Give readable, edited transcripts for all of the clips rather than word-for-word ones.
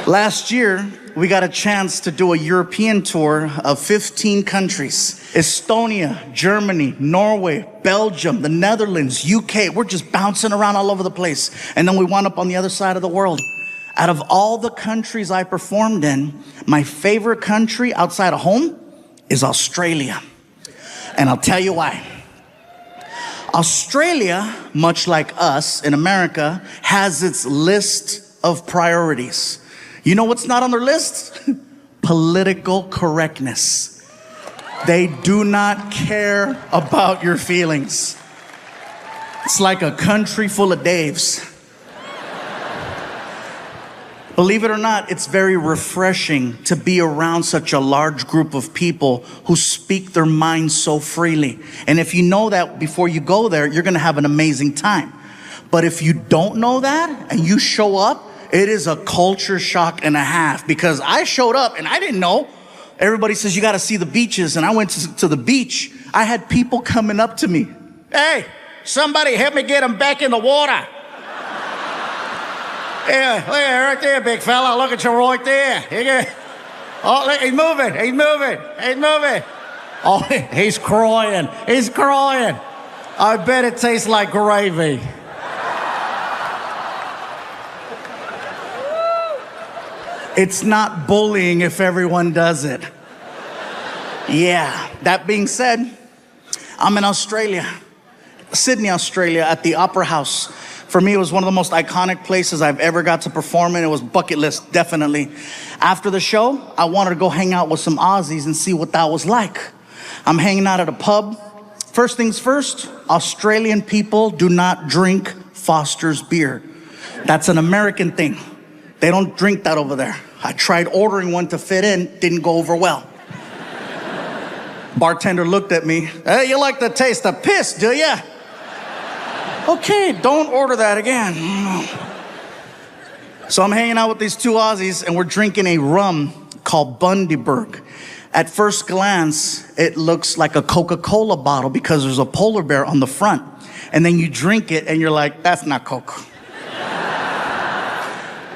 Last year, we got a chance to do a European tour of 15 countries. Estonia, Germany, Norway, Belgium, the Netherlands, UK. We're just bouncing around all over the place. And then we wound up on the other side of the world. Out of all the countries I performed in, my favorite country outside of home is Australia. And I'll tell you why. Australia, much like us in America, has its list of priorities. You know what's not on their list? Political correctness. They do not care about your feelings. It's like a country full of Daves. Believe it or not, it's very refreshing to be around such a large group of people who speak their minds so freely. And if you know that before you go there, you're gonna have an amazing time. But if you don't know that and you show up, it is a culture shock and a half, because I showed up and I didn't know. Everybody says you got to see the beaches, and I went to the beach. I had people coming up to me. Hey, somebody help me get him back in the water. Yeah, right there, big fella. Look at you right there. Oh, look, he's moving. Oh, he's crying. I bet it tastes like gravy. It's not bullying if everyone does it. Yeah, that being said, I'm in Australia, Sydney, Australia, at the Opera House. For me, it was one of the most iconic places I've ever got to perform in. It was bucket list, definitely. After the show, I wanted to go hang out with some Aussies and see what that was like. I'm hanging out at a pub. First things first, Australian people do not drink Foster's beer. That's an American thing. They don't drink that over there. I tried ordering one to fit in, didn't go over well. Bartender looked at me. Hey, you like the taste of piss, do ya? Okay, don't order that again. So I'm hanging out with these two Aussies, and we're drinking a rum called Bundaberg. At first glance, it looks like a Coca-Cola bottle because there's a polar bear on the front. And then you drink it, and you're like, that's not Coke.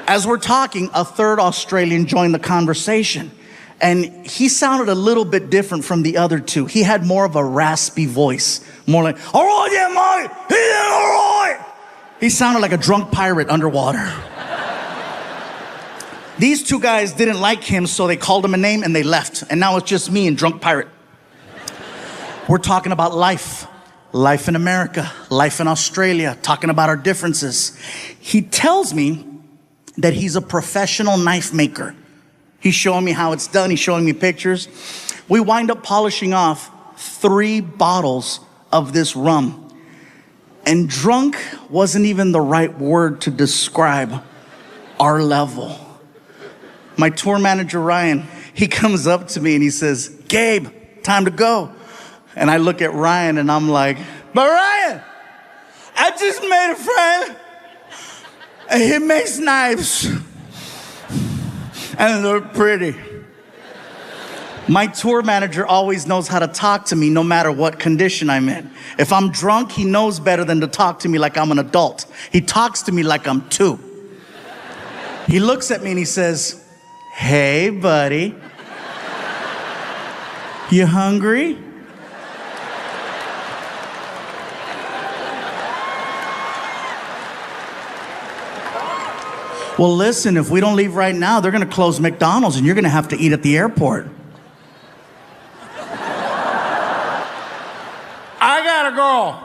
As we're talking, a third Australian joined the conversation, and he sounded a little bit different from the other two. He had more of a raspy voice, more like, all right, yeah, mate, yeah, all right. He sounded like a drunk pirate underwater. These two guys didn't like him, so they called him a name and they left, and now it's just me and drunk pirate. We're talking about life in America, life in Australia, talking about our differences. He tells me that he's a professional knife maker. He's showing me how it's done. He's showing me pictures. We wind up polishing off 3 bottles of this rum. And drunk wasn't even the right word to describe our level. My tour manager, Ryan, he comes up to me and he says, Gabe, time to go. And I look at Ryan and I'm like, but Ryan, I just made a friend. And he makes knives, and they're pretty. My tour manager always knows how to talk to me no matter what condition I'm in. If I'm drunk, he knows better than to talk to me like I'm an adult. He talks to me like I'm 2. He looks at me and he says, hey, buddy, you hungry? Well, listen, if we don't leave right now, they're going to close McDonald's and you're going to have to eat at the airport. I got to go.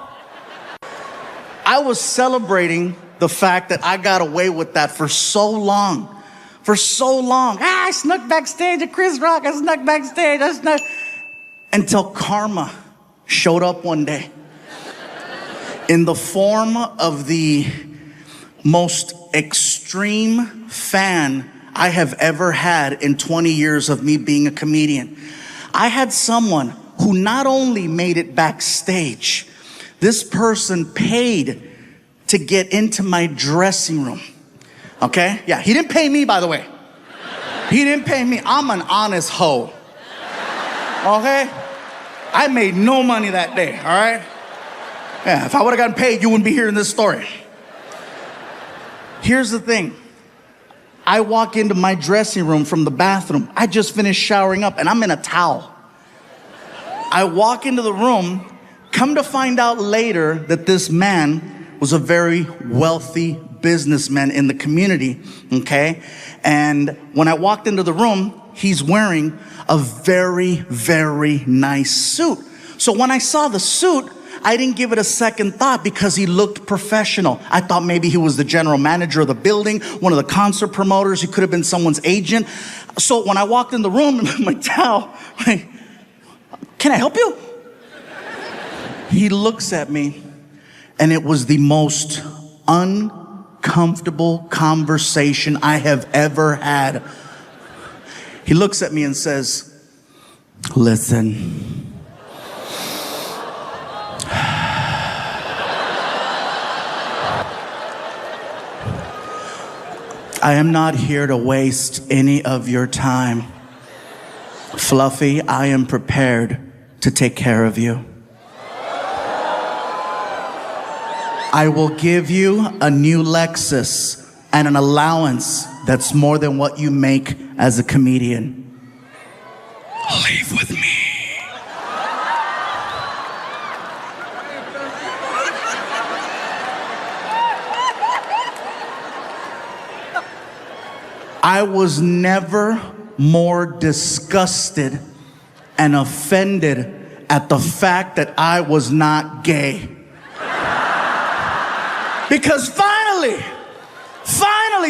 I was celebrating the fact that I got away with that for so long. I snuck backstage at Chris Rock. I snuck. Until karma showed up one day in the form of the most extreme fan I have ever had in 20 years of me being a comedian. I had someone who not only made it backstage, this person paid to get into my dressing room. Okay? Yeah, he didn't pay me, by the way. He didn't pay me. I'm an honest hoe. Okay? I made no money that day, all right? Yeah, if I would have gotten paid, you wouldn't be hearing this story. Here's the thing. I walk into my dressing room from the bathroom. I just finished showering up and I'm in a towel. I walk into the room, come to find out later that this man was a very wealthy businessman in the community, okay? And when I walked into the room, he's wearing a very, very nice suit. So when I saw the suit, I didn't give it a second thought because he looked professional. I thought maybe he was the general manager of the building, one of the concert promoters. He could have been someone's agent. So when I walked in the room in my towel, like, can I help you? He looks at me, and it was the most uncomfortable conversation I have ever had. He looks at me and says, listen, I am not here to waste any of your time. Fluffy, I am prepared to take care of you. I will give you a new Lexus and an allowance that's more than what you make as a comedian. Leave with me. I was never more disgusted and offended at the fact that I was not gay. Because finally,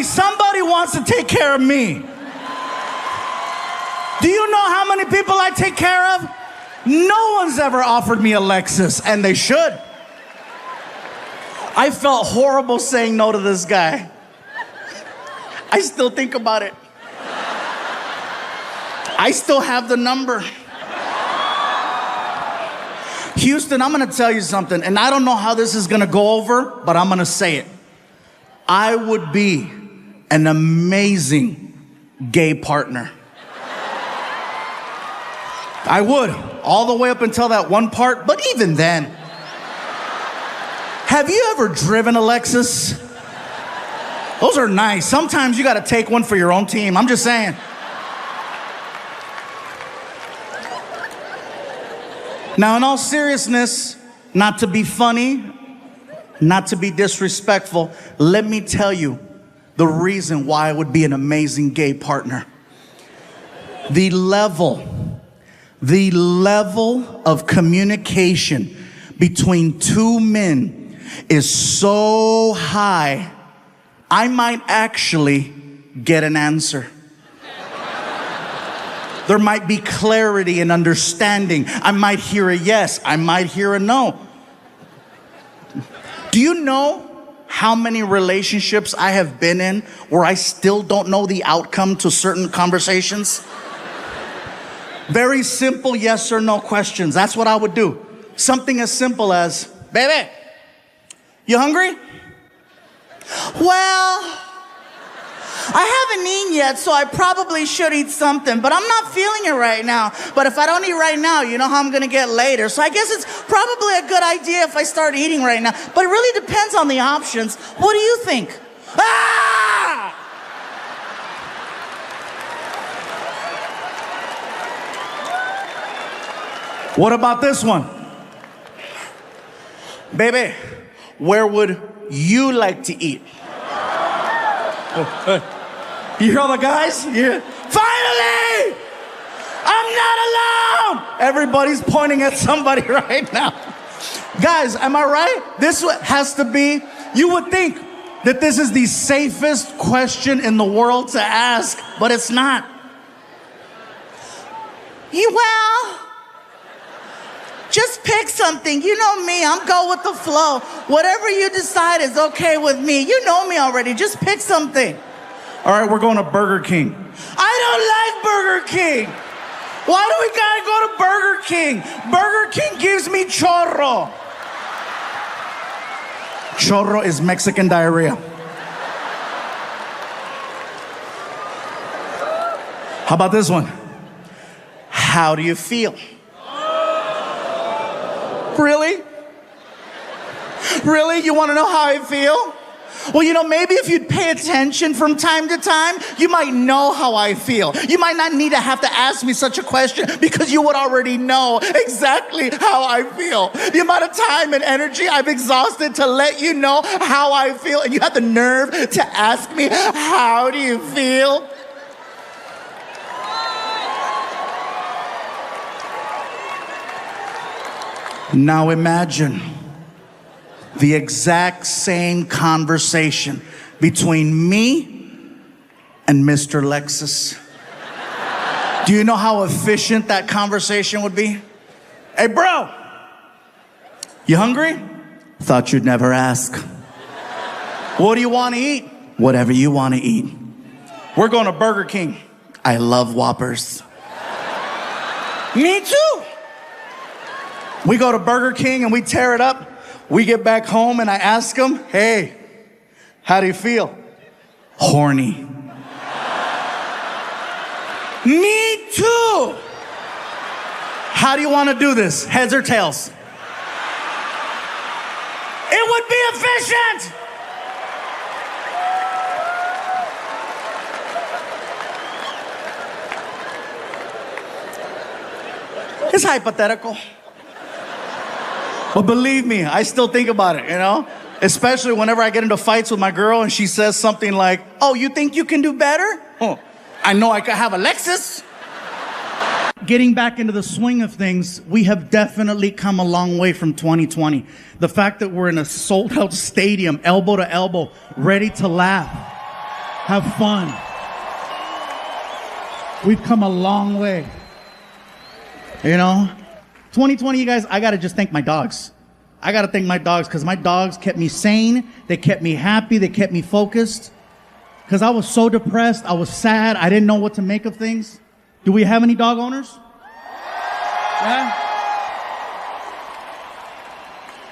somebody wants to take care of me. Do you know how many people I take care of? No one's ever offered me a Lexus, and they should. I felt horrible saying no to this guy. I still think about it. I still have the number. Houston, I'm gonna tell you something, and I don't know how this is gonna go over, but I'm gonna say it. I would be an amazing gay partner. I would, all the way up until that one part, but even then. Have you ever driven a Lexus? Those are nice. Sometimes you gotta take one for your own team. I'm just saying. Now, in all seriousness, not to be funny, not to be disrespectful, let me tell you the reason why I would be an amazing gay partner. The level of communication between two men is so high, I might actually get an answer. There might be clarity and understanding. I might hear a yes. I might hear a no. Do you know how many relationships I have been in where I still don't know the outcome to certain conversations? Very simple yes or no questions. That's what I would do. Something as simple as, baby, you hungry? Well, I haven't eaten yet, so I probably should eat something, but I'm not feeling it right now. But if I don't eat right now, you know how I'm gonna get later. So I guess it's probably a good idea if I start eating right now. But it really depends on the options. What do you think? Ah! What about this one? Baby, where would you like to eat? You hear all the guys? Yeah. Finally! I'm not alone! Everybody's pointing at somebody right now. Guys, am I right? This has to be, you would think that this is the safest question in the world to ask, but it's not. Well, just pick something. You know me, I'm go with the flow. Whatever you decide is okay with me. You know me already, just pick something. All right, we're going to Burger King. I don't like Burger King. Why do we gotta go to Burger King? Burger King gives me chorro. Chorro is Mexican diarrhea. How about this one? How do you feel? Really? Really? You want to know how I feel? Well, maybe if you'd pay attention from time to time, you might know how I feel. You might not need to have to ask me such a question because you would already know exactly how I feel. The amount of time and energy I've exhausted to let you know how I feel, and you have the nerve to ask me, how do you feel? Now imagine the exact same conversation between me and Mr. Lexus. Do you know how efficient that conversation would be? Hey, bro, you hungry? Thought you'd never ask. What do you want to eat? Whatever you want to eat. We're going to Burger King. I love Whoppers. Me too. We go to Burger King and we tear it up. We get back home and I ask him, hey, how do you feel? Horny. Me too. How do you want to do this? Heads or tails? It would be efficient. It's hypothetical. But believe me, I still think about it, Especially whenever I get into fights with my girl and she says something like, oh, you think you can do better? Oh, I know I could have a Lexus. Getting back into the swing of things, we have definitely come a long way from 2020. The fact that we're in a sold-out stadium, elbow to elbow, ready to laugh, have fun. We've come a long way. 2020, you guys, I got to just thank my dogs. I got to thank my dogs because my dogs kept me sane. They kept me happy. They kept me focused. Because I was so depressed. I was sad. I didn't know what to make of things. Do we have any dog owners? Yeah?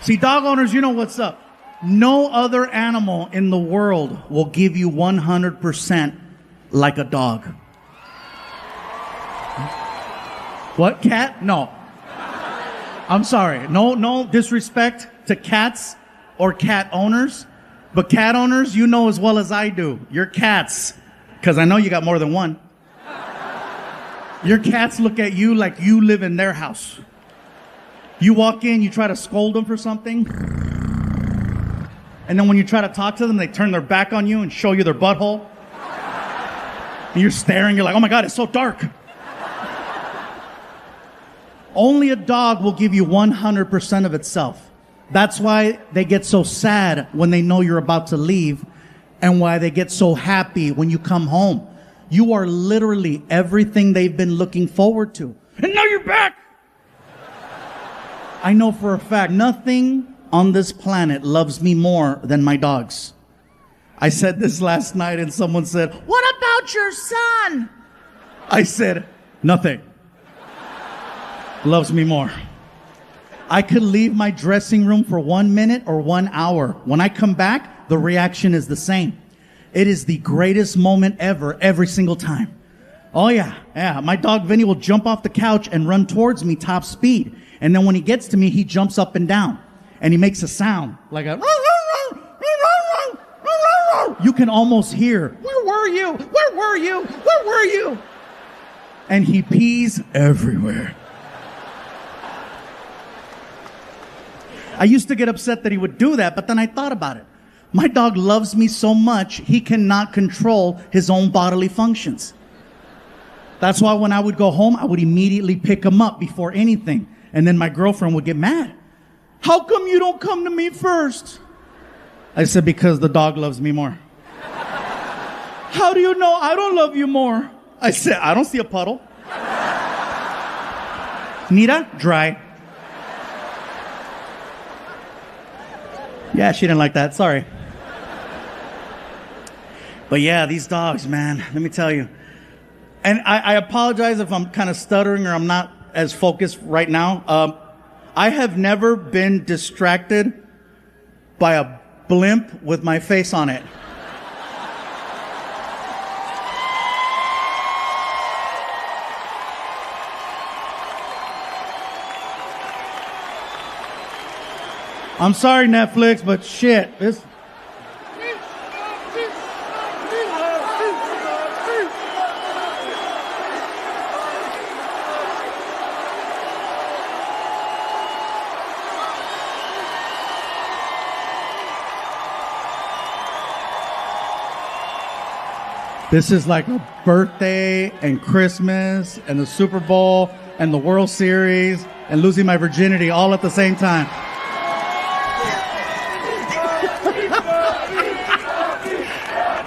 See, dog owners, you know what's up. No other animal in the world will give you 100% like a dog. What, cat? No. I'm sorry. No disrespect to cats or cat owners. But cat owners, you know as well as I do. Your cats, because I know you got more than one. Your cats look at you like you live in their house. You walk in, you try to scold them for something. And then when you try to talk to them, they turn their back on you and show you their butthole. And you're staring, you're like, oh my God, it's so dark. Only a dog will give you 100% of itself. That's why they get so sad when they know you're about to leave, and why they get so happy when you come home. You are literally everything they've been looking forward to. And now you're back! I know for a fact, nothing on this planet loves me more than my dogs. I said this last night and someone said, what about your son? I said, nothing loves me more. I could leave my dressing room for 1 minute or 1 hour. When I come back, the reaction is the same. It is the greatest moment ever, every single time. Oh yeah. My dog Vinny will jump off the couch and run towards me top speed. And then when he gets to me, he jumps up and down. And he makes a sound like a... You can almost hear, where were you? Where were you? Where were you? And he pees everywhere. I used to get upset that he would do that, but then I thought about it. My dog loves me so much, he cannot control his own bodily functions. That's why when I would go home, I would immediately pick him up before anything. And then my girlfriend would get mad. How come you don't come to me first? I said, because the dog loves me more. How do you know I don't love you more? I said, I don't see a puddle. Nita, dry. Yeah, she didn't like that. Sorry. But yeah, these dogs, man, let me tell you. And I apologize if I'm kind of stuttering or I'm not as focused right now. I have never been distracted by a blimp with my face on it. I'm sorry, Netflix, but shit, this... This is like a birthday and Christmas and the Super Bowl and the World Series and losing my virginity all at the same time.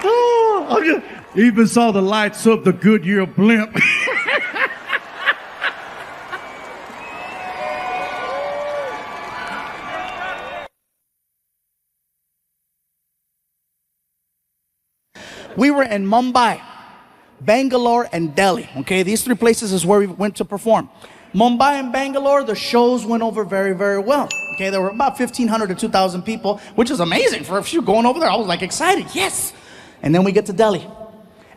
Oh, even saw the lights of the Goodyear blimp. We were in Mumbai, Bangalore, and Delhi. Okay, these three places is where we went to perform. Mumbai and Bangalore, the shows went over very, very well. Okay, there were about 1,500 to 2,000 people, which is amazing for a few going over there. I was like excited, yes. And then we get to Delhi.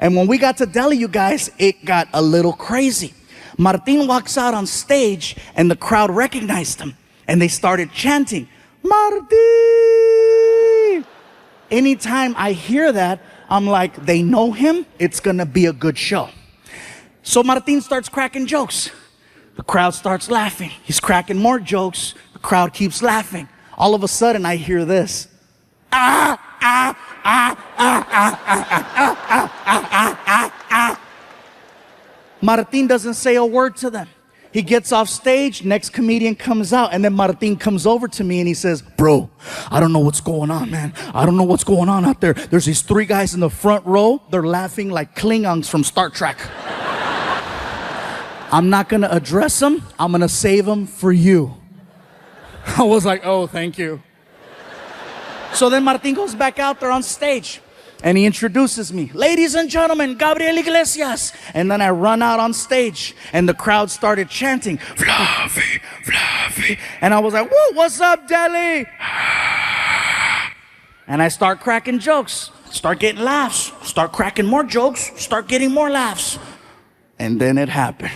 And when we got to Delhi, you guys, it got a little crazy. Martin walks out on stage and the crowd recognized him. And they started chanting, Martin! Anytime I hear that, I'm like, they know him, it's gonna be a good show. So Martin starts cracking jokes. The crowd starts laughing. He's cracking more jokes. The crowd keeps laughing. All of a sudden, I hear this. Martin doesn't say a word to them. He gets off stage, next comedian comes out, and then Martin comes over to me and he says, bro, I don't know what's going on, man. I don't know what's going on out there. There's these three guys in the front row. They're laughing like Klingons from Star Trek. I'm not gonna address them. I'm gonna save them for you. I was like, oh, thank you. So then Martin goes back out there on stage and he introduces me. Ladies and gentlemen, Gabriel Iglesias. And then I run out on stage and the crowd started chanting, Fluffy, Fluffy. And I was like, whoa, what's up, Delhi? And I start cracking jokes, start getting laughs, start cracking more jokes, start getting more laughs. And then it happened.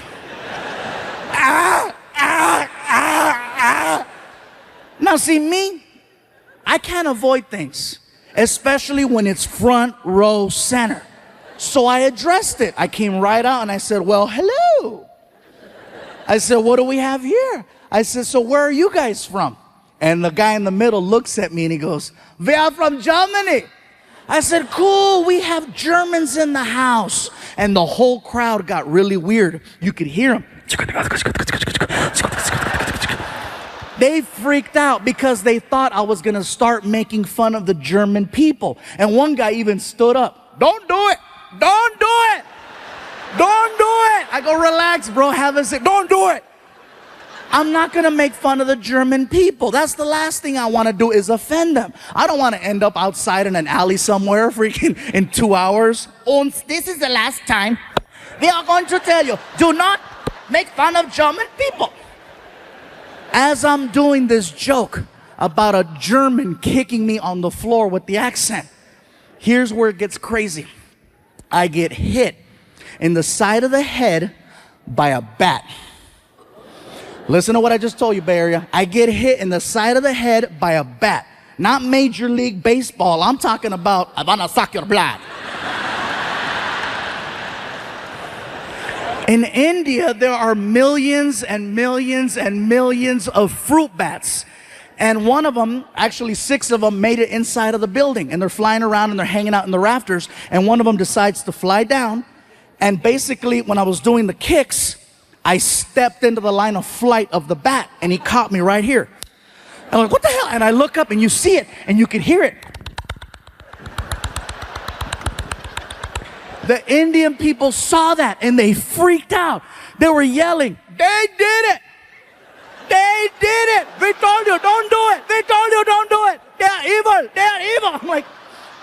Now see me, I can't avoid things, especially when it's front row center. So I addressed it. I came right out and I said, well, hello. I said, what do we have here? I said, so where are you guys from? And the guy in the middle looks at me and he goes, we are from Germany. I said, cool, we have Germans in the house. And the whole crowd got really weird. You could hear them. They freaked out because they thought I was gonna start making fun of the German people. And one guy even stood up. Don't do it. Don't do it. Don't do it. I go, relax, bro. Have a seat. Don't do it. I'm not gonna make fun of the German people. That's the last thing I wanna do is offend them. I don't wanna end up outside in an alley somewhere freaking in 2 hours. And this is the last time we are going to tell you, do not make fun of German people. As I'm doing this joke about a German kicking me on the floor with the accent, here's where it gets crazy. I get hit in the side of the head by a bat. Listen to what I just told you, Bay Area. I get hit in the side of the head by a bat. Not Major League Baseball. I'm talking about, I'm gonna suck your blood. In India, there are millions and millions and millions of fruit bats. And one of them, actually 6 of them, made it inside of the building. And they're flying around and they're hanging out in the rafters. And one of them decides to fly down. And basically, when I was doing the kicks, I stepped into the line of flight of the bat. And he caught me right here. I'm like, what the hell? And I look up and you see it and you can hear it. The Indian people saw that and they freaked out. They were yelling, they did it. They did it. We told you, don't do it. We told you, don't do it. They're evil. They're evil. I'm like,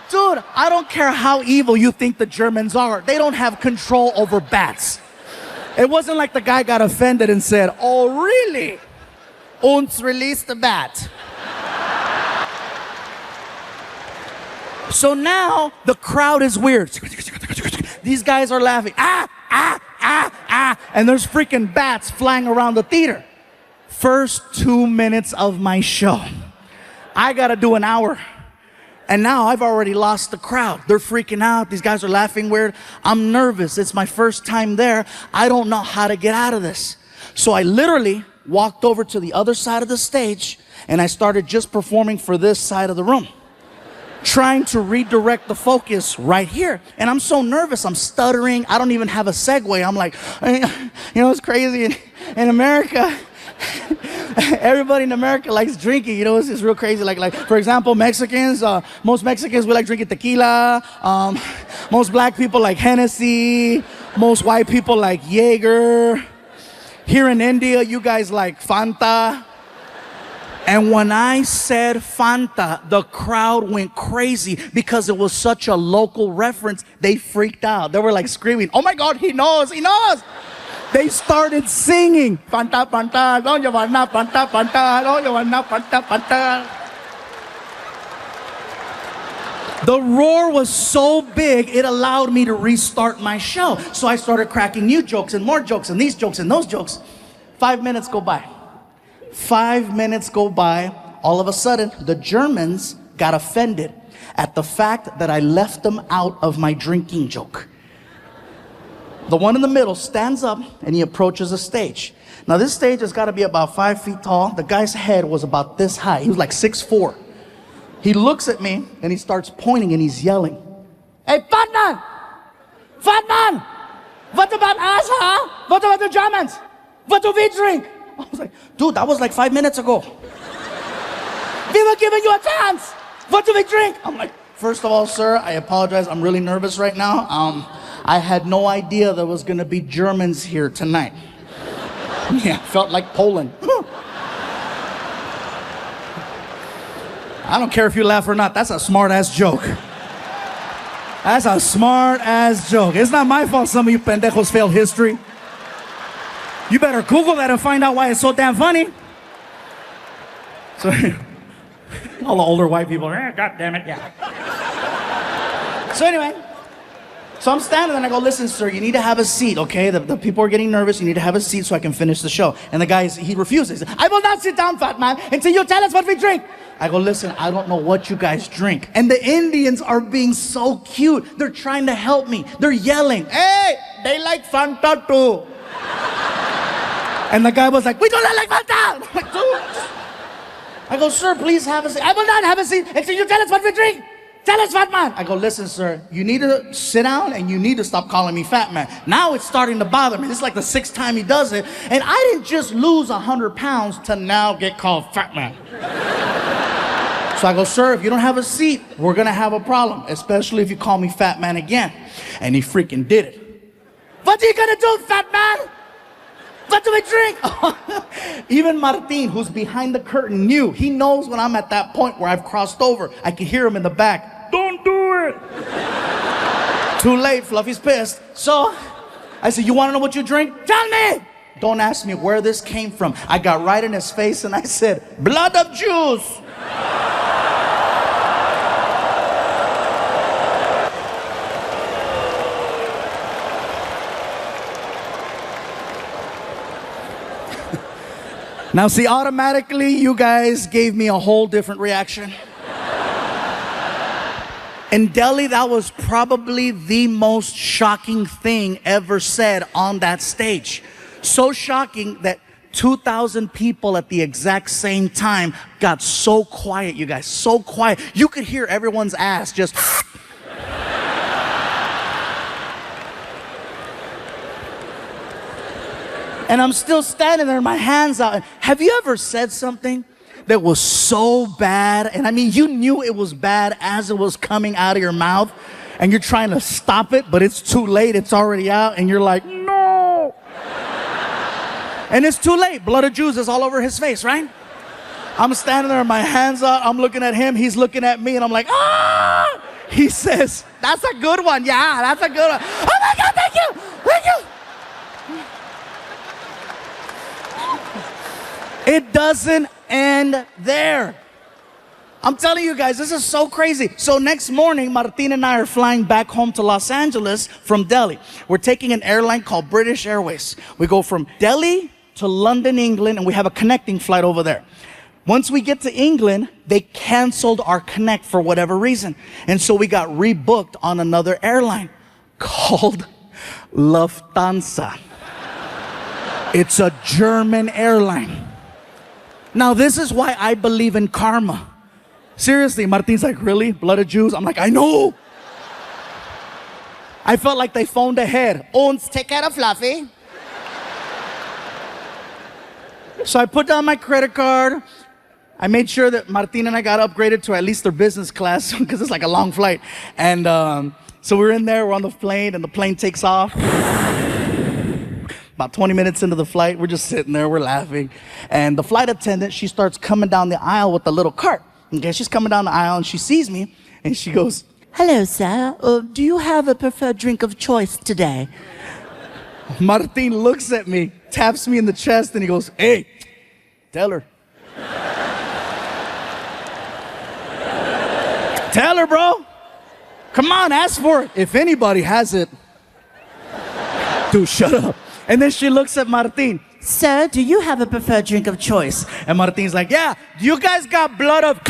dude, I don't care how evil you think the Germans are. They don't have control over bats. It wasn't like the guy got offended and said, oh, really? Uns release the bat. So now the crowd is weird. These guys are laughing. And there's freaking bats flying around the theater. First 2 minutes of my show. I gotta do an hour. And now I've already lost the crowd. They're freaking out. These guys are laughing weird. I'm nervous. It's my first time there. I don't know how to get out of this. So I literally walked over to the other side of the stage and I started just performing for this side of the room. trying to redirect the focus right here. And I'm so nervous. I'm stuttering. I don't even have a segue. I'm like, it's crazy in America. Everybody in America likes drinking. It's just real crazy. Like for example, Mexicans, most Mexicans, we like drinking tequila. Most black people like Hennessy. Most white people like Jaeger. Here in India, you guys like Fanta. And when I said Fanta, the crowd went crazy because it was such a local reference. They freaked out. They were like screaming, "Oh my God, he knows, he knows." They started singing, "Fanta, Fanta, don't you want na Fanta, Fanta, don't you want na Fanta, Fanta." The roar was so big, it allowed me to restart my show. So I started cracking new jokes and more jokes and these jokes and those jokes. 5 minutes go by. 5 minutes go by. All of a sudden, the Germans got offended at the fact that I left them out of my drinking joke. The one in the middle stands up and he approaches the stage. Now this stage has got to be about 5 feet tall. The guy's head was about this high. He was like 6'4". He looks at me and he starts pointing and he's yelling, "Hey, fat man! Fat man! What about us, huh? What about the Germans? What do we drink?" I was like, "Dude, that was like 5 minutes ago. We were giving you a chance. What do we drink?" I'm like, "First of all, sir, I apologize. I'm really nervous right now. I had no idea there was gonna be Germans here tonight." Yeah, felt like Poland. I don't care if you laugh or not. That's a smart-ass joke. That's a smart-ass joke. It's not my fault some of you pendejos failed history. You better Google that and find out why it's so damn funny. So, all the older white people, God damn it, yeah. So anyway, so I'm standing there and I go, "Listen, sir, you need to have a seat, okay? The people are getting nervous. You need to have a seat so I can finish the show." And the guy, he refuses. "I will not sit down, fat man, until you tell us what we drink." I go, "Listen, I don't know what you guys drink." And the Indians are being so cute. They're trying to help me. They're yelling, "Hey, they like Fanta too." And the guy was like, "We don't like Fanta." I'm like, "Dude." I go, "Sir, please have a seat." "I will not have a seat until you tell us what we drink. Tell us, fat man." I go, "Listen, sir, you need to sit down and you need to stop calling me fat man." Now it's starting to bother me. This is like the 6th time he does it. And I didn't just lose 100 pounds to now get called fat man. So I go, "Sir, if you don't have a seat, we're gonna have a problem, especially if you call me fat man again." And he freaking did it. "What are you gonna do, fat man? What do we drink?" Even Martin, who's behind the curtain, knew. He knows when I'm at that point where I've crossed over. I can hear him in the back. "Don't do it." Too late, Fluffy's pissed. So I said, "You want to know what you drink? Tell me." Don't ask me where this came from. I got right in his face and I said, "Blood of Jews." Now see, automatically you guys gave me a whole different reaction. In Delhi, that was probably the most shocking thing ever said on that stage. So shocking that 2,000 people at the exact same time got so quiet, you guys, so quiet. You could hear everyone's ass just... And I'm still standing there, my hands out. Have you ever said something that was so bad? And I mean, you knew it was bad as it was coming out of your mouth, and you're trying to stop it, but it's too late. It's already out, and you're like, "No." And it's too late. Blood of Jews is all over his face, right? I'm standing there, my hands out. I'm looking at him. He's looking at me, and I'm like, "Ah!" He says, "That's a good one. Yeah, that's a good one." Oh my God, thank you. Thank you. It doesn't end there. I'm telling you guys, this is so crazy. So next morning, Martin and I are flying back home to Los Angeles from Delhi. We're taking an airline called British Airways. We go from Delhi to London, England, and we have a connecting flight over there. Once we get to England, they canceled our connect for whatever reason. And so we got rebooked on another airline called Lufthansa. It's a German airline. Now, this is why I believe in karma. Seriously, Martin's like, really? Blood of Jews? I'm like, I know. I felt like they phoned ahead. Ons, take care of Fluffy. So I put down my credit card. I made sure that Martin and I got upgraded to at least their business class because it's like a long flight. And so we're in there, we're on the plane, and the plane takes off. About 20 minutes into the flight, we're just sitting there, we're laughing. And the flight attendant, she starts coming down the aisle with a little cart. Okay, she's coming down the aisle and she sees me and she goes, "Hello, sir. Do you have a preferred drink of choice today?" Martin looks at me, taps me in the chest, and he goes, "Hey, tell her." Tell her, bro. Come on, ask for it. If anybody has it. Dude, shut up. And then she looks at Martin. "Sir, do you have a preferred drink of choice?" And Martin's like, "Yeah, do you guys got blood of..."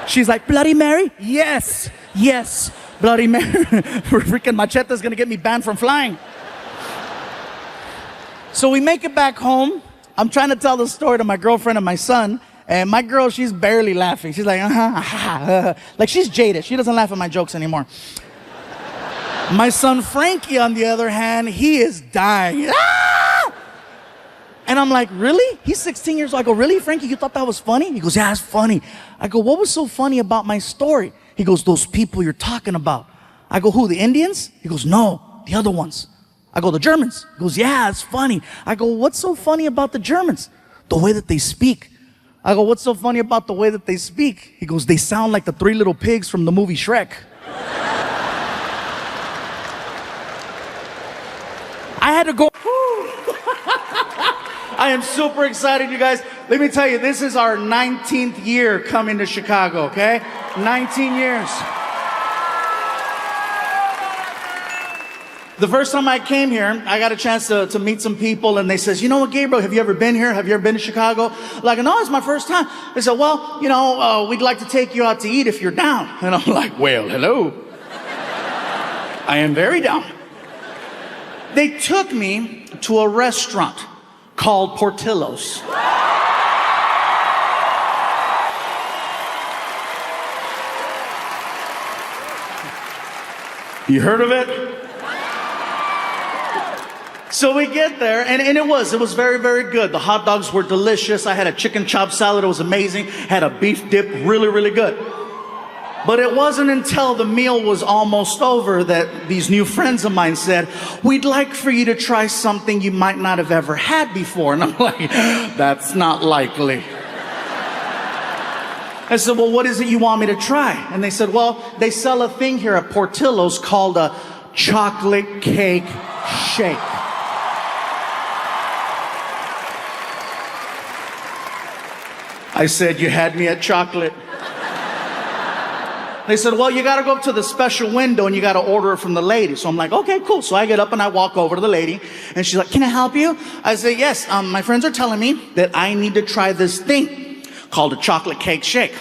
She's like, "Bloody Mary?" "Yes, yes, Bloody Mary." Freaking Machete's gonna get me banned from flying. So we make it back home. I'm trying to tell the story to my girlfriend and my son. And my girl, she's barely laughing. She's like, like she's jaded. She doesn't laugh at my jokes anymore. My son Frankie, on the other hand, he is dying. Ah! And I'm like, "Really?" He's 16 years old. I go, "Really, Frankie? You thought that was funny?" He goes, "Yeah, it's funny." I go, "What was so funny about my story?" He goes, "Those people you're talking about." I go, "Who, the Indians?" He goes, "No, the other ones." I go, "The Germans?" He goes, "Yeah, it's funny." I go, "What's so funny about the Germans?" "The way that they speak." I go, "What's so funny about the way that they speak?" He goes, "They sound like the three little pigs from the movie Shrek." I had to go. I am super excited, you guys. Let me tell you, this is our 19th year coming to Chicago, okay? 19 years. The first time I came here, I got a chance to meet some people, and they says, "You know what, Gabriel, have you ever been here? Have you ever been to Chicago?" Like, "No, it's my first time." They said, "Well, you know, we'd like to take you out to eat if you're down." And I'm like, "Well, hello. I am very down." They took me to a restaurant called Portillo's. You heard of it? So we get there, and it was very, very good. The hot dogs were delicious. I had a chicken chop salad. It was amazing. Had a beef dip, really, really good. But it wasn't until the meal was almost over that these new friends of mine said, "We'd like for you to try something you might not have ever had before." And I'm like, "That's not likely." I said, "Well, what is it you want me to try?" And they said, "Well, they sell a thing here at Portillo's called a chocolate cake shake." I said, "You had me at chocolate." They said, "Well, you got to go up to the special window and you got to order it from the lady." So I'm like, "Okay, cool." So I get up and I walk over to the lady and she's like, "Can I help you?" I say, "Yes, my friends are telling me that I need to try this thing called a chocolate cake shake."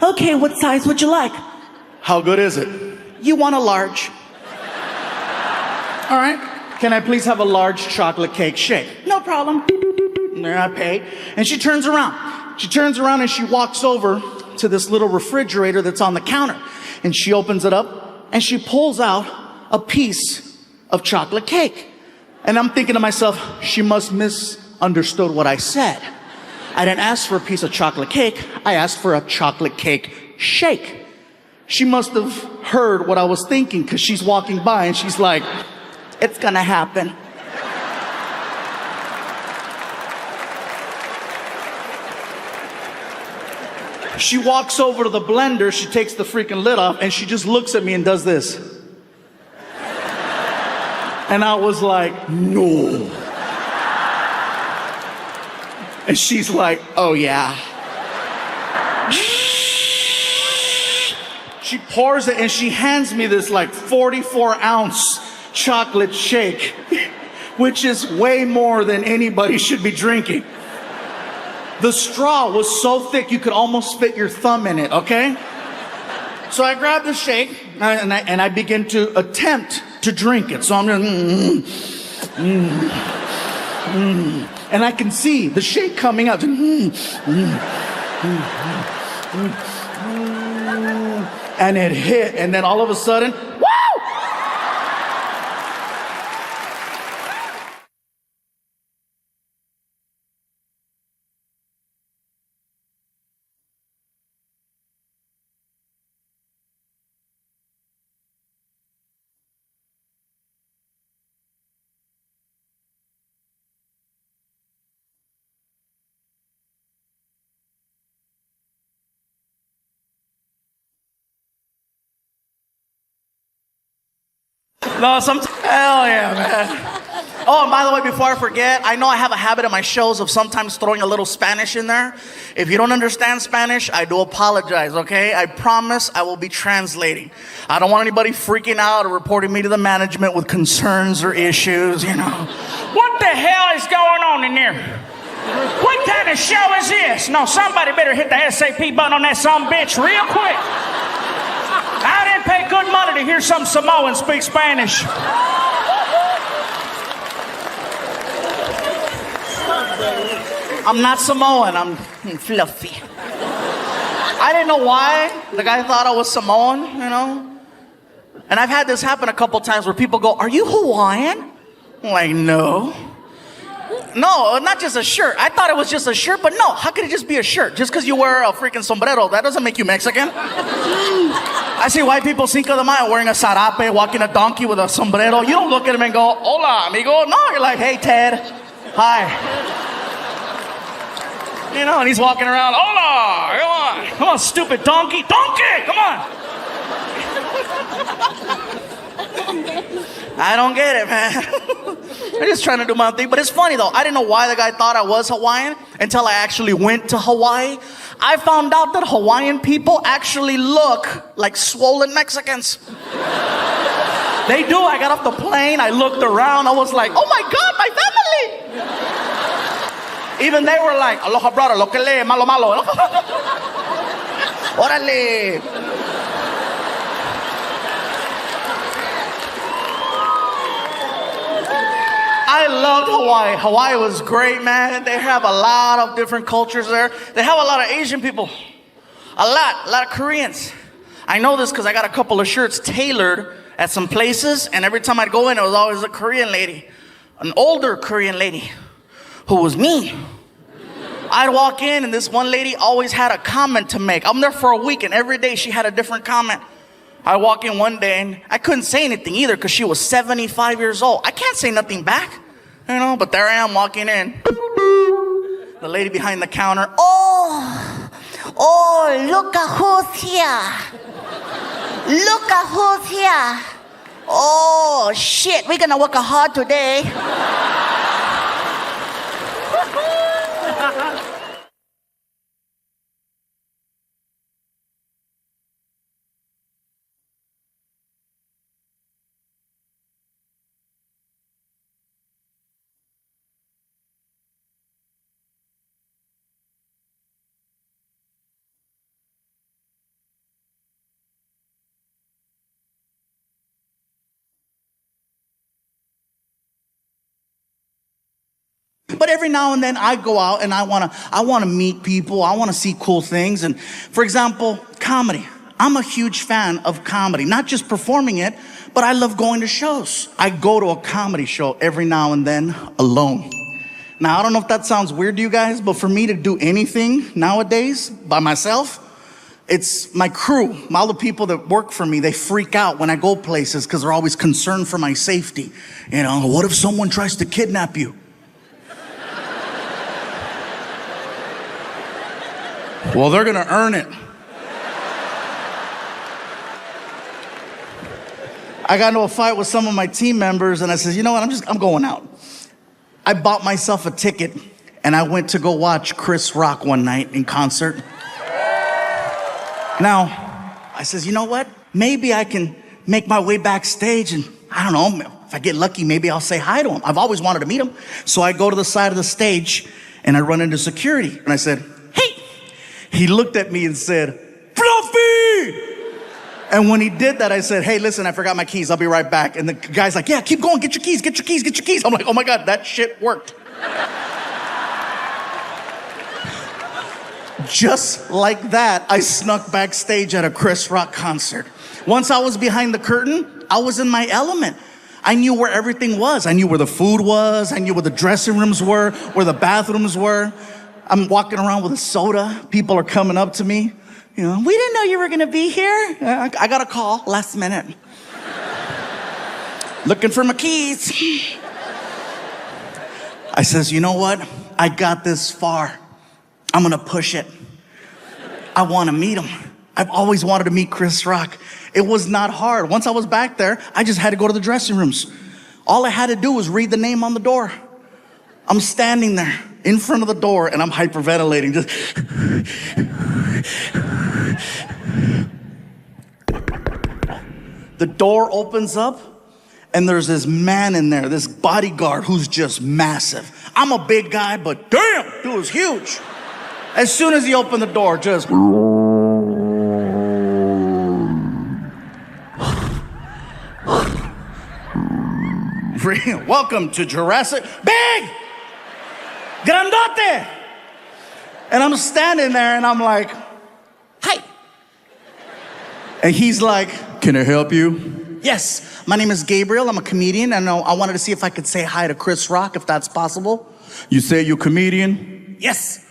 "Okay, what size would you like?" "How good is it?" "You want a large." "All right. Can I please have a large chocolate cake shake?" "No problem." There I pay. And she turns around. She turns around and she walks over to this little refrigerator that's on the counter. And she opens it up and she pulls out a piece of chocolate cake. And I'm thinking to myself, she must misunderstood what I said. I didn't ask for a piece of chocolate cake. I asked for a chocolate cake shake. She must have heard what I was thinking because she's walking by and she's like, "It's gonna happen." She walks over to the blender, she takes the freaking lid off, and she just looks at me and does this. And I was like, "No." And she's like, "Oh yeah." She pours it and she hands me this like 44-ounce chocolate shake, which is way more than anybody should be drinking. The straw was so thick you could almost fit your thumb in it, okay? So I grab the shake and I begin to attempt to drink it. So I'm just, and I can see the shake coming out. And it hit, and then all of a sudden, woo! No, hell yeah, man. Oh, and by the way, before I forget, I know I have a habit in my shows of sometimes throwing a little Spanish in there. If you don't understand Spanish, I do apologize, okay? I promise I will be translating. I don't want anybody freaking out or reporting me to the management with concerns or issues, you know. What the hell is going on in there? What kind of show is this? No, somebody better hit the SAP button on that sumbitch real quick. I didn't pay good money to hear some Samoan speak Spanish. I'm not Samoan, I'm fluffy. I didn't know why the guy thought I was Samoan, you know? And I've had this happen a couple times where people go, "Are you Hawaiian?" I'm like, no. No, not just a shirt. I thought it was just a shirt, but no, how could it just be a shirt? Just because you wear a freaking sombrero, that doesn't make you Mexican. I see white people, Cinco de Mayo, wearing a sarape, walking a donkey with a sombrero. You don't look at them and go, "Hola, amigo." No, you're like, "Hey, Ted. Hi." You know, and he's walking around, "Hola, come on. Come on, stupid donkey. Donkey, come on." I don't get it, man. I'm just trying to do my thing. But it's funny, though. I didn't know why the guy thought I was Hawaiian until I actually went to Hawaii. I found out that Hawaiian people actually look like swollen Mexicans. They do. I got off the plane. I looked around. I was like, "Oh, my God, my family." Even they were like, "Aloha, brother. Lo que le, malo, malo." Orale. I loved Hawaii. Hawaii was great, man. They have a lot of different cultures there. They have a lot of Asian people. A lot of Koreans. I know this because I got a couple of shirts tailored at some places, and every time I'd go in, it was always a Korean lady. An older Korean lady who was mean. I'd walk in, and this one lady always had a comment to make. I'm there for a week, and every day she had a different comment. I walk in one day, and I couldn't say anything either because she was 75 years old. I can't say nothing back, you know, but there I am walking in. The lady behind the counter, oh, look at who's here. Look at who's here. Oh, shit, we're gonna work hard today. But every now and then I go out and I wanna meet people. I wanna see cool things. And for example, comedy. I'm a huge fan of comedy, not just performing it, but I love going to shows. I go to a comedy show every now and then alone. Now, I don't know if that sounds weird to you guys, but for me to do anything nowadays by myself, it's my crew, all the people that work for me, they freak out when I go places because they're always concerned for my safety. You know, what if someone tries to kidnap you? Well, they're gonna earn it. I got into a fight with some of my team members and I said, you know what, I'm going out. I bought myself a ticket and I went to go watch Chris Rock one night in concert. Now, I says, you know what? Maybe I can make my way backstage and I don't know, if I get lucky, maybe I'll say hi to him. I've always wanted to meet him. So I go to the side of the stage and I run into security and I said, hey. He looked at me and said, Fluffy! And when he did that, I said, hey, listen, I forgot my keys. I'll be right back. And the guy's like, yeah, keep going. Get your keys, get your keys, get your keys. I'm like, oh my God, that shit worked. Just like that, I snuck backstage at a Chris Rock concert. Once I was behind the curtain, I was in my element. I knew where everything was. I knew where the food was. I knew where the dressing rooms were, where the bathrooms were. I'm walking around with a soda. People are coming up to me. You know, we didn't know you were gonna be here. I got a call last minute. Looking for my keys. I says, you know what? I got this far. I'm gonna push it. I wanna meet him. I've always wanted to meet Chris Rock. It was not hard. Once I was back there, I just had to go to the dressing rooms. All I had to do was read the name on the door. I'm standing there in front of the door and I'm hyperventilating. Just the door opens up and there's this man in there, this bodyguard who's just massive. I'm a big guy, but damn, dude was huge. As soon as he opened the door, just welcome to Jurassic. Big! Grandote! And I'm standing there and I'm like, hi. And he's like, can I help you? Yes, my name is Gabriel. I'm a comedian. And I wanted to see if I could say hi to Chris Rock, if that's possible. You say you're a comedian? Yes.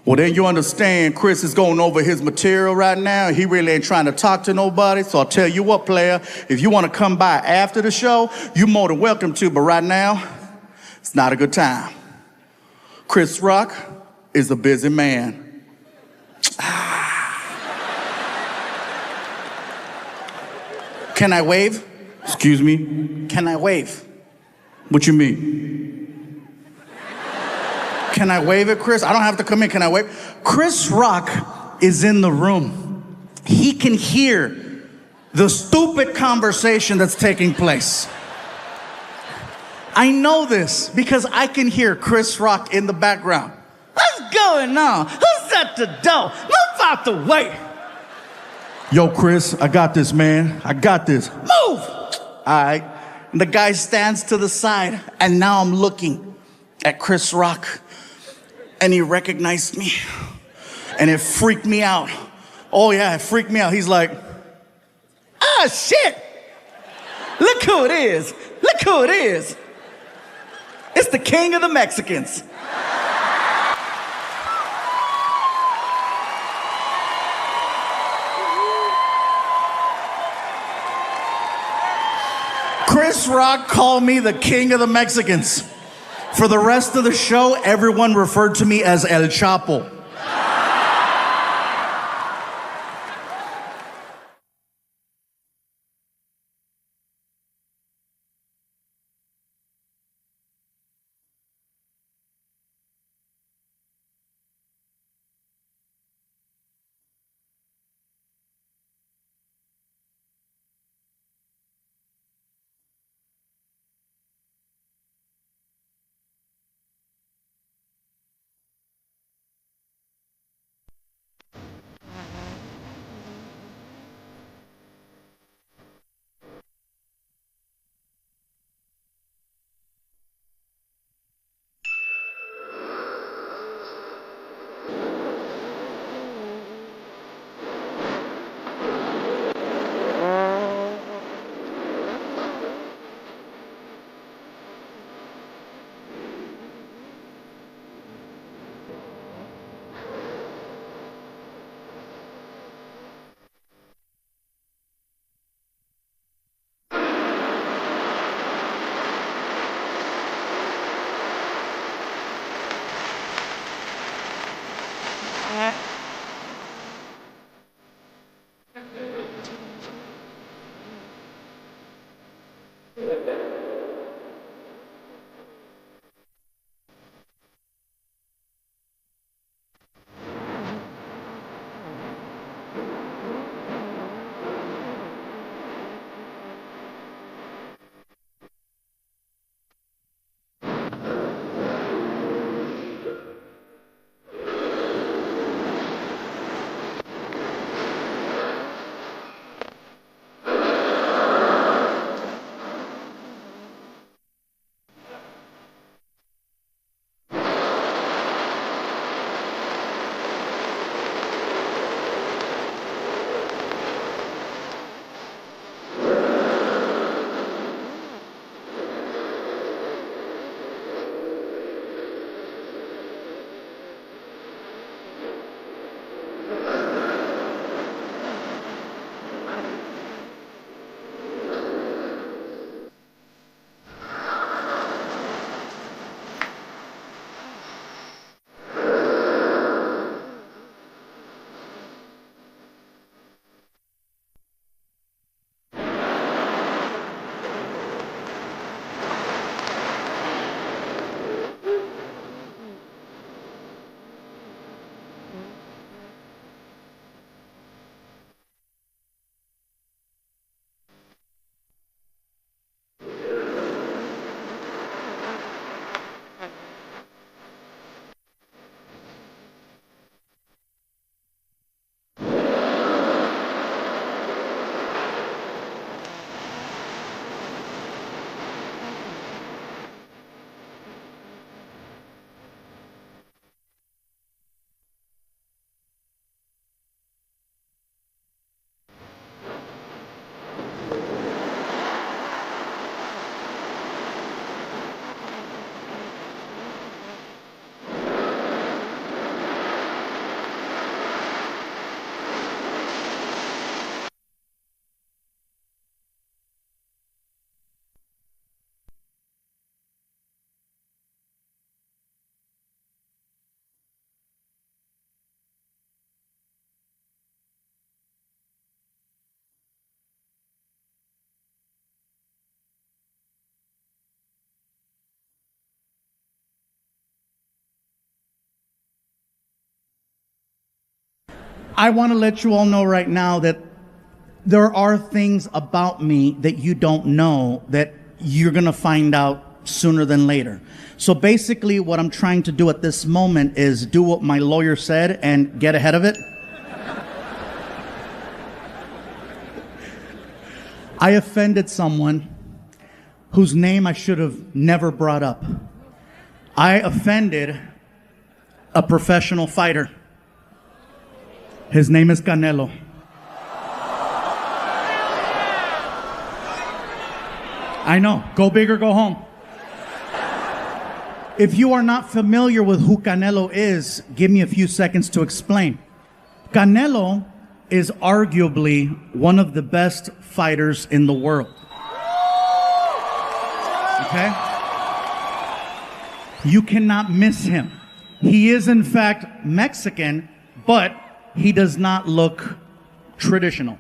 Well, then you understand Chris is going over his material right now. He really ain't trying to talk to nobody. So I'll tell you what, player, if you want to come by after the show, you're more than welcome to. But right now, it's not a good time. Chris Rock is a busy man. Can I wave? Excuse me? Can I wave? What you mean? Can I wave at Chris? I don't have to come in. Can I wave? Chris Rock is in the room. He can hear the stupid conversation that's taking place. I know this because I can hear Chris Rock in the background. What's going on? Who's at the door? Move out the way. Yo, Chris, I got this, man. I got this. Move. All right. And the guy stands to the side, and now I'm looking at Chris Rock. And he recognized me. And it freaked me out. Oh yeah, it freaked me out. He's like, ah, shit. Look who it is. Look who it is. It's the king of the Mexicans. Chris Rock called me the king of the Mexicans. For the rest of the show, everyone referred to me as El Chapo. I want to let you all know right now that there are things about me that you don't know that you're going to find out sooner than later. So basically what I'm trying to do at this moment is do what my lawyer said and get ahead of it. I offended someone whose name I should have never brought up. I offended a professional fighter. His name is Canelo. I know. Go big or go home. If you are not familiar with who Canelo is, give me a few seconds to explain. Canelo is arguably one of the best fighters in the world. Okay? You cannot miss him. He is in fact Mexican, but he does not look traditional.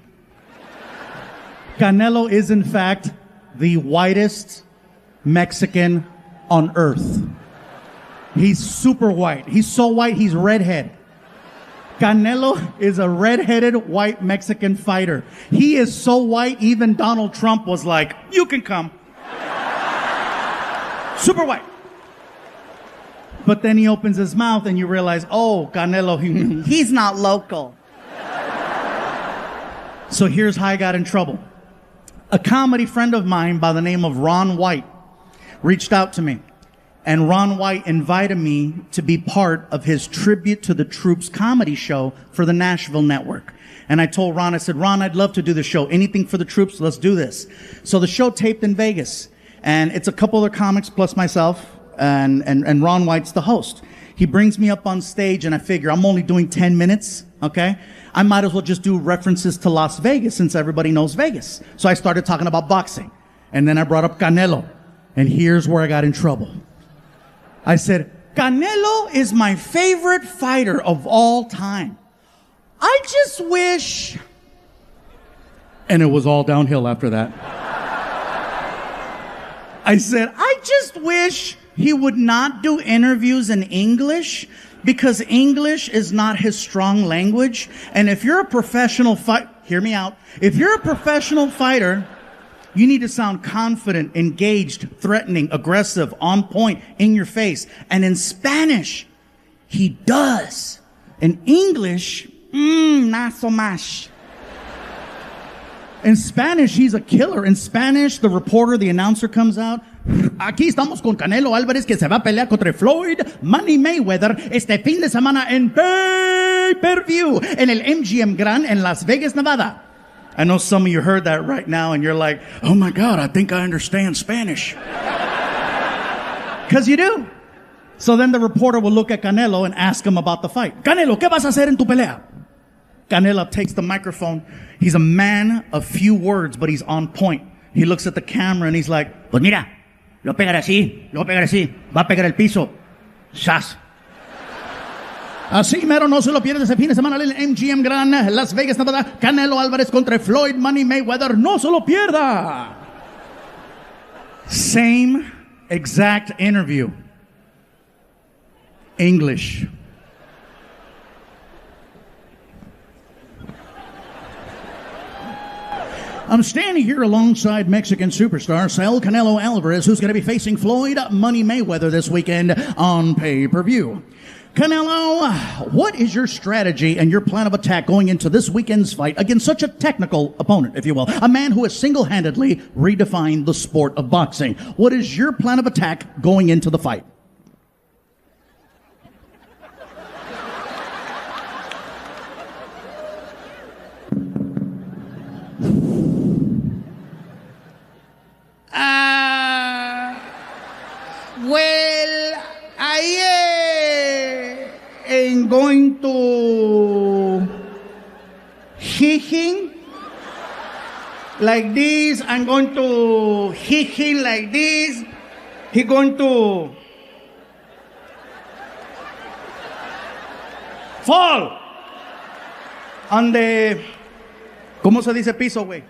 Canelo is in fact the whitest Mexican on earth. He's super white. He's so white, he's redhead. Canelo is a redheaded white Mexican fighter. He is so white, even Donald Trump was like, you can come. Super white. But then he opens his mouth and you realize, oh, Canelo, he's not local. So here's how I got in trouble. A comedy friend of mine by the name of Ron White reached out to me. And Ron White invited me to be part of his Tribute to the Troops comedy show for the Nashville Network. And I told Ron, I said, Ron, I'd love to do the show. Anything for the troops, let's do this. So the show taped in Vegas. And it's a couple other comics plus myself. And Ron White's the host. He brings me up on stage and I figure I'm only doing 10 minutes, okay? I might as well just do references to Las Vegas since everybody knows Vegas. So I started talking about boxing. And then I brought up Canelo. And here's where I got in trouble. I said, Canelo is my favorite fighter of all time. I just wish... And it was all downhill after that. I said, I just wish he would not do interviews in English because English is not his strong language. And if you're a professional hear me out. If you're a professional fighter, you need to sound confident, engaged, threatening, aggressive, on point, in your face. And in Spanish, he does. In English, not so much. In Spanish, he's a killer. In Spanish, the reporter, the announcer comes out. Aquí estamos con Canelo Alvarez que se va a pelear contra Floyd Money Mayweather este fin de semana en pay-per-view en el MGM Grand en Las Vegas, Nevada. I know some of you heard that right now and you're like, oh my God, I think I understand Spanish. Because you do. So then the reporter will look at Canelo and ask him about the fight. Canelo, ¿qué vas a hacer en tu pelea? Canelo takes the microphone. He's a man of few words, but he's on point. He looks at the camera and he's like, pues mira, lo pegar así, va a pegar el piso. Sas. Así mero, no se lo pierde ese fin de semana en el MGM Grand, Las Vegas, Nevada. Canelo Alvarez contra Floyd Money Mayweather. No se lo pierda. Same exact interview. English. I'm standing here alongside Mexican superstar Saul Canelo Alvarez, who's going to be facing Floyd Money Mayweather this weekend on pay-per-view. Canelo, what is your strategy and your plan of attack going into this weekend's fight against such a technical opponent, if you will? A man who has single-handedly redefined the sport of boxing. What is your plan of attack going into the fight? Well, I am going to hit him like this. I'm going to hit him like this. He's going to fall on the, ¿cómo se dice piso, güey?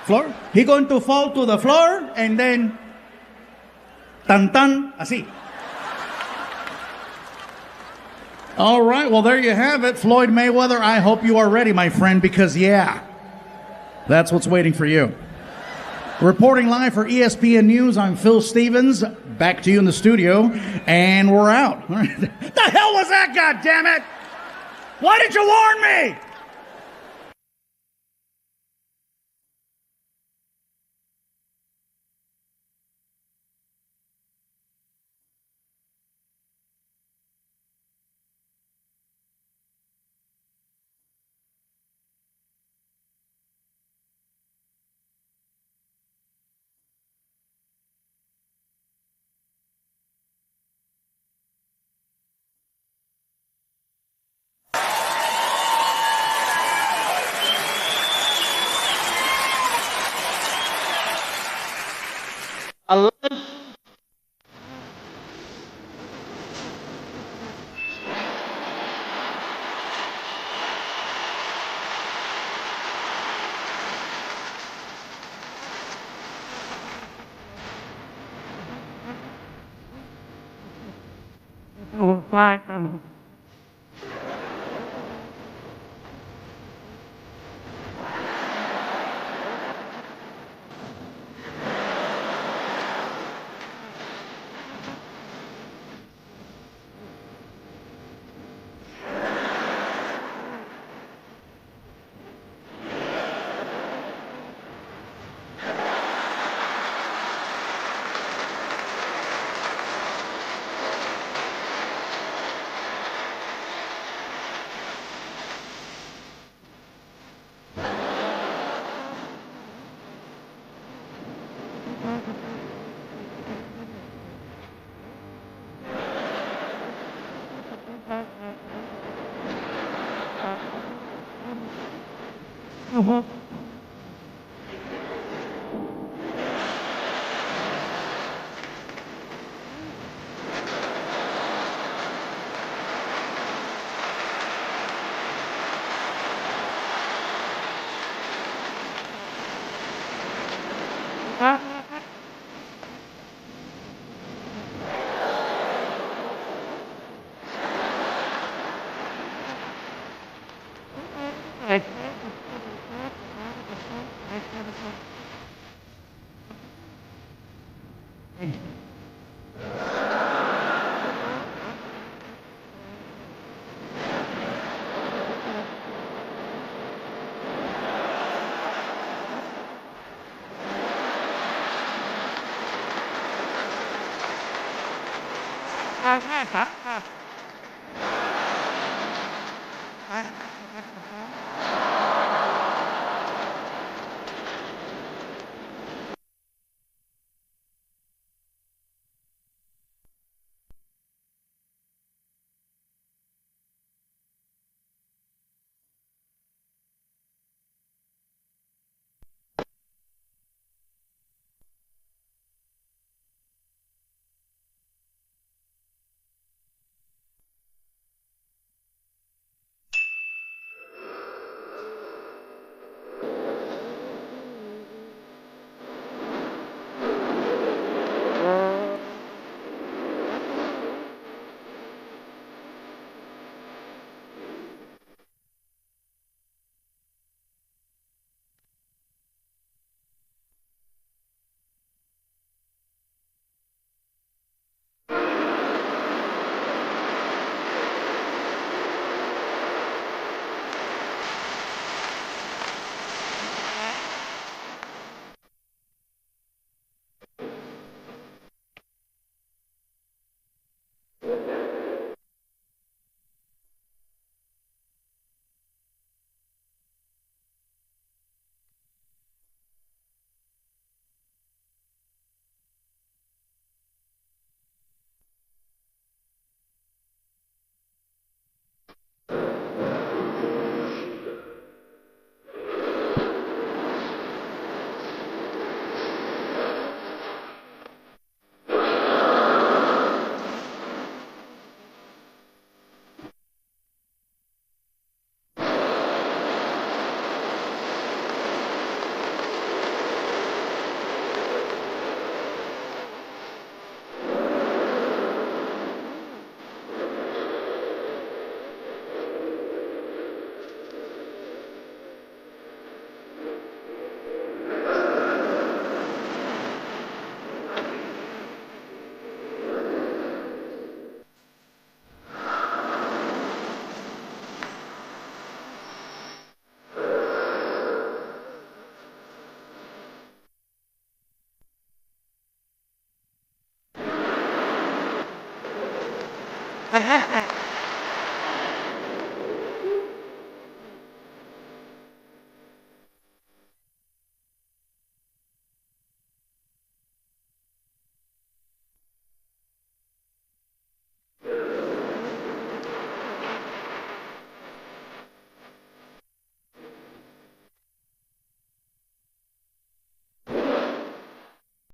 Floor. He's going to fall to the floor and then tan tan, así. All right, well, there you have it. Floyd Mayweather, I hope you are ready, my friend, because, yeah, that's what's waiting for you. Reporting live for ESPN News, I'm Phil Stevens. Back to you in the studio, and we're out. The hell was that, goddammit? Why did you warn me?